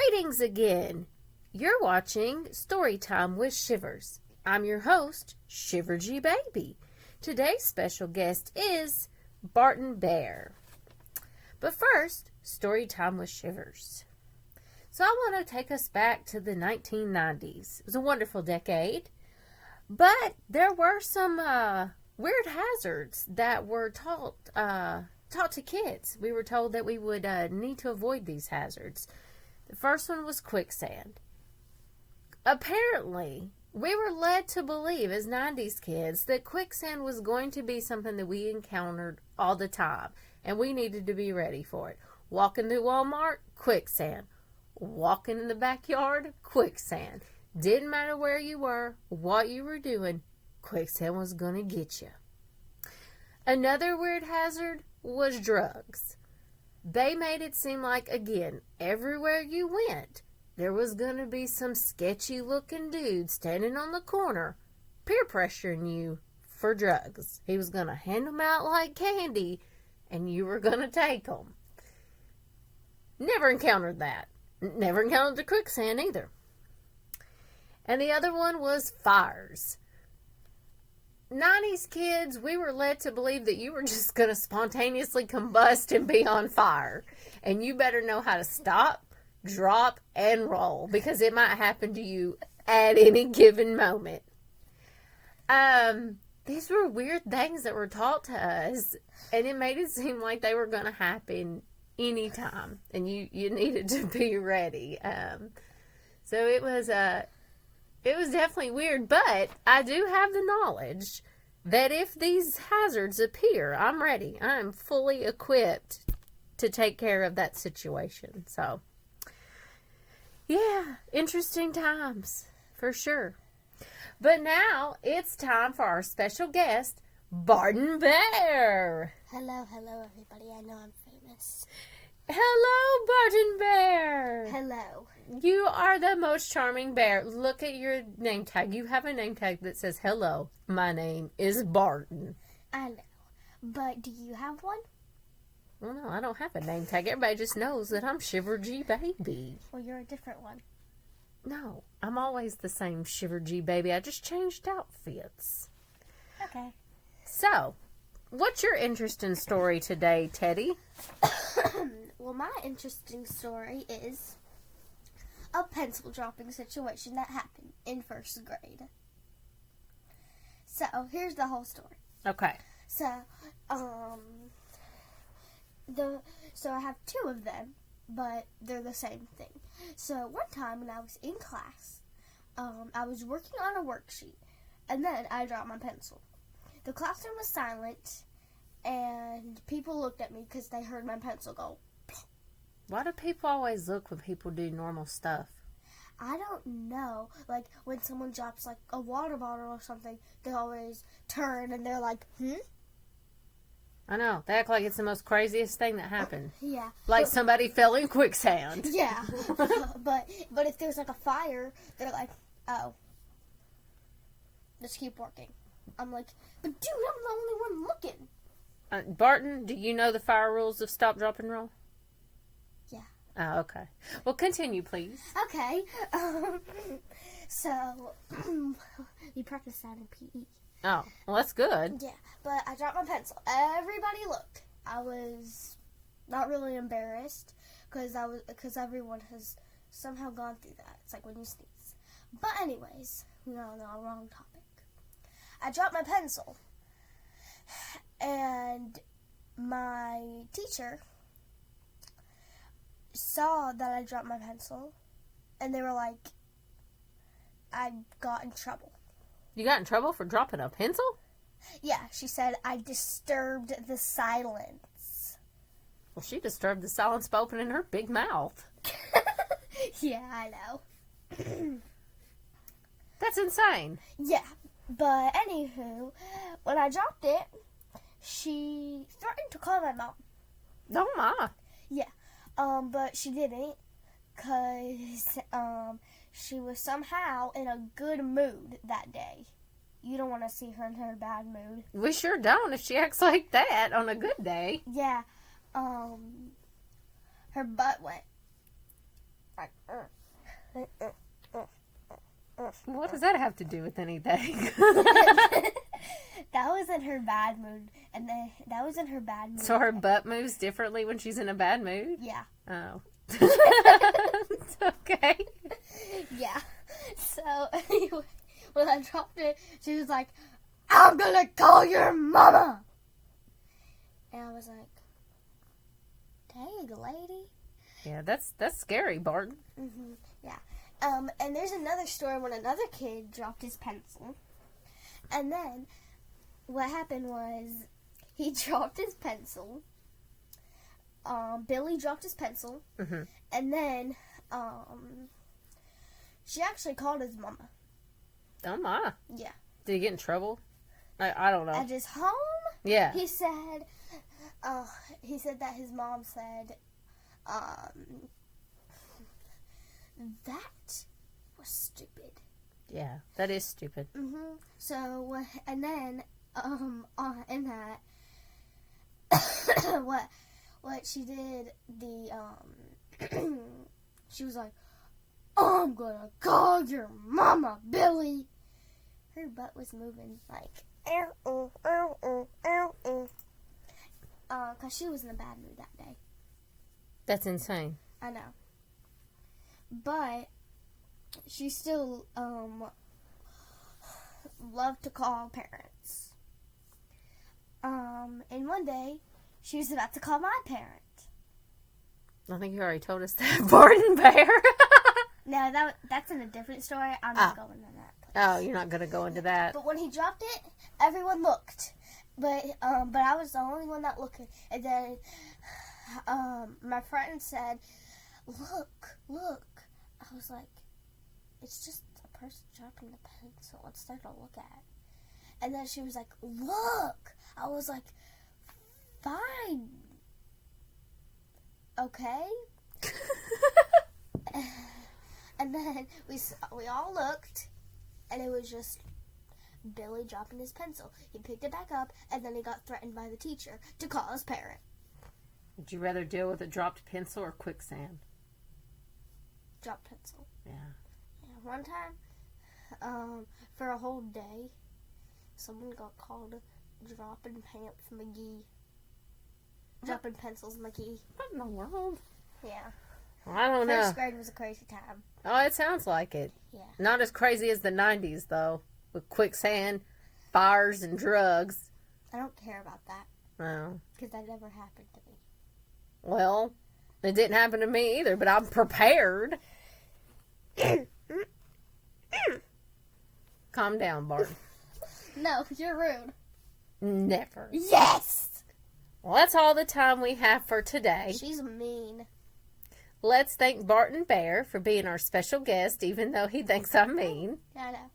Greetings again. You're watching Storytime with Shivers. I'm your host, Shiver G Baby. Today's special guest is Barton Bear. But first, Storytime with Shivers. So I want to take us back to the 1990s. It was a wonderful decade, but there were some weird hazards that were taught to kids. We were told that we would need to avoid these hazards. The first one was quicksand. Apparently, we were led to believe as 90s kids that quicksand was going to be something that we encountered all the time, and we needed to be ready for it. Walking through Walmart, quicksand. Walking in the backyard, quicksand. Didn't matter where you were, what you were doing, quicksand was going to get you. Another weird hazard was drugs. They made it seem like, again, everywhere you went, there was going to be some sketchy looking dude standing on the corner, peer pressuring you for drugs. He was going to hand them out like candy, and you were going to take them. Never encountered that. Never encountered the quicksand either. And the other one was fires. 90s kids, we were led to believe that you were just going to spontaneously combust and be on fire. And you better know how to stop, drop, and roll, because it might happen to you at any given moment. These were weird things that were taught to us, and it made it seem like they were going to happen anytime, and you needed to be ready. So it was definitely weird, but I do have the knowledge that if these hazards appear, I'm ready. I'm fully equipped to take care of that situation. So, yeah, interesting times, for sure. But now, it's time for our special guest, Barton Bear. Hello, everybody. I know I'm famous. Hello, Barton Bear. Hello. You are the most charming bear. Look at your name tag. You have a name tag that says, "Hello, my name is Barton." I know. But do you have one? Well, no, I don't have a name tag. Everybody just knows that I'm Shiver G Baby. Well, you're a different one. No, I'm always the same Shiver G Baby. I just changed outfits. Okay. So, what's your interesting story today, Teddy? Well, my interesting story is a pencil dropping situation that happened in first grade. So, here's the whole story. Okay. So, so I have two of them, but they're the same thing. So, one time when I was in class, I was working on a worksheet, and then I dropped my pencil. The classroom was silent, and people looked at me because they heard my pencil go. Why do people always look when people do normal stuff? I don't know. Like, when someone drops, like, a water bottle or something, they always turn and they're like, I know. They act like it's the most craziest thing that happened. Yeah. Like somebody fell in quicksand. Yeah. but if there's, like, a fire, they're like, oh. Just keep working. I'm like, but dude, I'm the only one looking. Barton, do you know the fire rules of stop, drop, and roll? Yeah. Oh, okay. Well, continue, please. Okay. So, we practiced that in PE. Oh, well, that's good. Yeah, but I dropped my pencil. Everybody looked. I was not really embarrassed because everyone has somehow gone through that. It's like when you sneeze. But anyways, no, wrong topic. I dropped my pencil, and my teacher saw that I dropped my pencil, and they were like, I got in trouble. You got in trouble for dropping a pencil? Yeah, she said I disturbed the silence. Well, she disturbed the silence by opening her big mouth. Yeah, I know. That's insane. Yeah, but anywho, when I dropped it, she threatened to call my mom. Oh, my. Yeah, but she didn't, because, she was somehow in a good mood that day. You don't want to see her in her bad mood. We sure don't if she acts like that on a good day. Yeah, her butt went like, What does that have to do with anything? That was in her bad mood, and that was in her bad mood. So her butt moves differently when she's in a bad mood? Yeah. Oh. Okay. Yeah. So anyway, when I dropped it, she was like, "I'm gonna call your mama." And I was like, "Dang, lady." Yeah, that's scary, Barton. Yeah. And there's another story when another kid dropped his pencil, and then what happened was he dropped his pencil. Billy dropped his pencil, and then she actually called his mama. Oh my. Yeah. Did he get in trouble? I don't know. At his home, Yeah. he said that his mom said, that was stupid. Yeah, that is stupid. So, and then, in that, what she did, she was like, "I'm gonna call your mama, Billy." Her butt was moving like, cause she was in a bad mood that day. That's insane. I know. But she still loved to call parents. And one day she was about to call my parent. I think you already told us that, Barton Bear. No, that's in a different story. I'm not going into that place. Oh, you're not going to go into that. But when he dropped it, everyone looked. But I was the only one that looked. And then my friend said, Look. I was like, it's just a person dropping the pencil. Let's take a look at it. And then she was like, "Look." I was like, "Fine. Okay." And then we all looked, and it was just Billy dropping his pencil. He picked it back up, and then he got threatened by the teacher to call his parent. Would you rather deal with a dropped pencil or quicksand? Dropped pencil. Yeah. One time, for a whole day, someone got called dropping pants McGee. Dropping pencils McGee. What in the world? Yeah. I don't know. First grade was a crazy time. Oh, it sounds like it. Yeah. Not as crazy as the 90s, though, with quicksand, fires, and drugs. I don't care about that. Oh. Because that never happened to me. Well, it didn't happen to me either, but I'm prepared. Calm down, Barton. No, you're rude. Never. Yes! Well, that's all the time we have for today. She's mean. Let's thank Barton Bear for being our special guest, even though he thinks I'm mean. I know.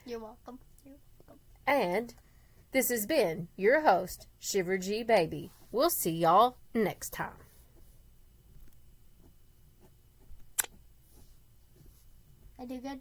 You're welcome. You're welcome. And this has been your host, Shiver G Baby. We'll see y'all next time. I do good?